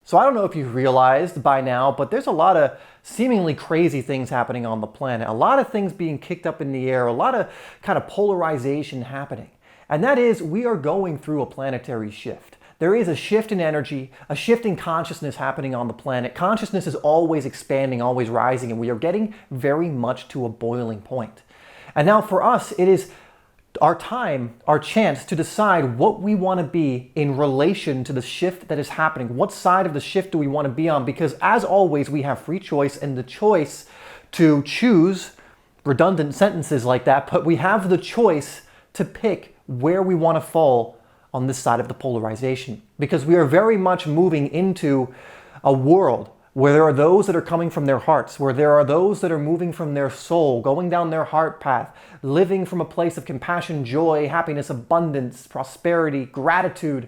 So I don't know if you've realized by now, but there's a lot of seemingly crazy things happening on the planet. A lot of things being kicked up in the air, a lot of kind of polarization happening. And that is, we are going through a planetary shift. There is a shift in energy, a shift in consciousness happening on the planet. Consciousness is always expanding, always rising, and we are getting very much to a boiling point. And now for us, it is our time, our chance to decide what we want to be in relation to the shift that is happening. What side of the shift do we want to be on? Because as always, we have free choice and the choice to choose, redundant sentences like that, but we have the choice to pick where we want to fall on this side of the polarization. Because we are very much moving into a world where there are those that are coming from their hearts, where there are those that are moving from their soul, going down their heart path, living from a place of compassion, joy, happiness, abundance, prosperity, gratitude,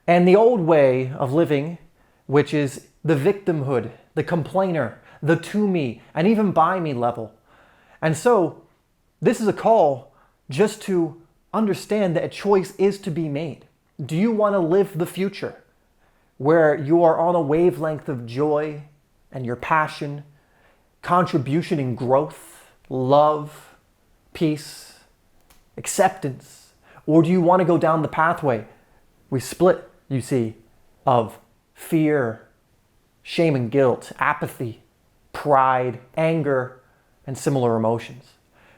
and the old way of living, which is the victimhood, the complainer, the to me, and even by me level. And so this is a call just to understand that a choice is to be made. Do you want to live the future where you are on a wavelength of joy and your passion, contribution and growth, love, peace, acceptance? Or do you want to go down the pathway we split, you see, of fear, shame and guilt, apathy, pride, anger, and similar emotions?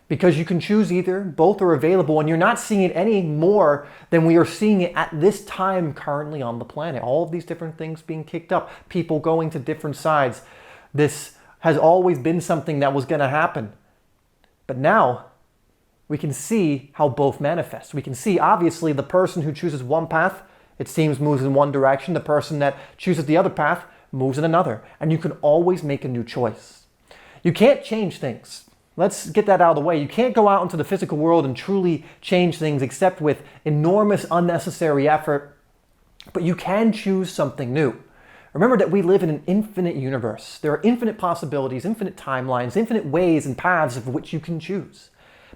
Because you can choose either, both are available, and you're not seeing it any more than we are seeing it at this time currently on the planet. All of these different things being kicked up, people going to different sides. This has always been something that was going to happen. But now we can see how both manifest. We can see, obviously, the person who chooses one path, it seems moves in one direction. The person that chooses the other path moves in another. And you can always make a new choice. You can't change things. Let's get that out of the way. You can't go out into the physical world and truly change things except with enormous unnecessary effort, but you can choose something new. Remember that we live in an infinite universe. There are infinite possibilities, infinite timelines, infinite ways and paths of which you can choose.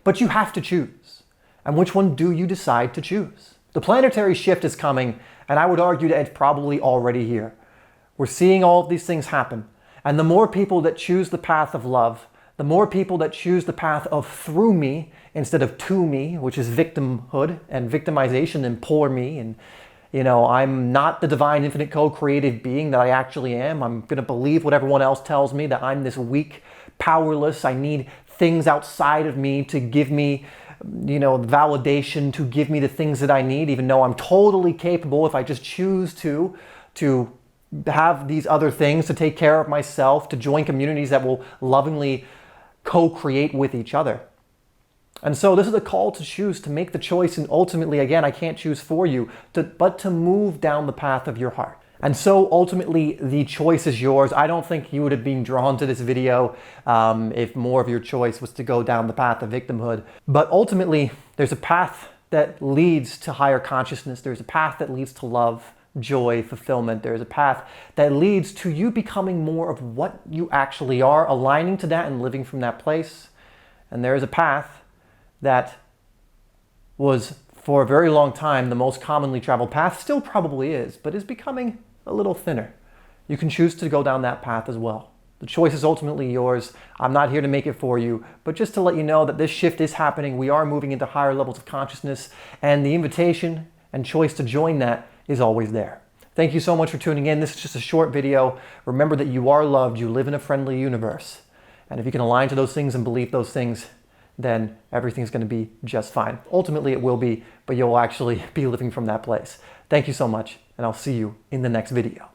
But you have to choose. And which one do you decide to choose? The planetary shift is coming, and I would argue that it's probably already here. We're seeing all of these things happen. And the more people that choose the path of love, the more people that choose the path of through me instead of to me, which is victimhood and victimization and poor me, and I'm not the divine infinite co-creative being that I actually am. I'm going to believe what everyone else tells me, that I'm this weak, powerless. I need things outside of me to give me validation, to give me the things that I need, even though I'm totally capable if I just choose to have these other things, to take care of myself, to join communities that will lovingly co-create with each other. And so this is a call to choose, to make the choice, and ultimately, again, I can't choose for you, but to move down the path of your heart. And so ultimately, the choice is yours. I don't think you would have been drawn to this video if more of your choice was to go down the path of victimhood. But ultimately, there's a path that leads to higher consciousness. There's a path that leads to love, joy, fulfillment. There's a path that leads to you becoming more of what you actually are, aligning to that and living from that place. And there is a path that was for a very long time the most commonly traveled path, still probably is, but is becoming a little thinner. You can choose to go down that path as well. The choice is ultimately yours. I'm not here to make it for you, but just to let you know that this shift is happening. We are moving into higher levels of consciousness, and the invitation and choice to join that is always there. Thank you so much for tuning in. This is just a short video. Remember that you are loved. You live in a friendly universe. And if you can align to those things and believe those things, then everything's going to be just fine. Ultimately, it will be, but you'll actually be living from that place. Thank you so much, and I'll see you in the next video.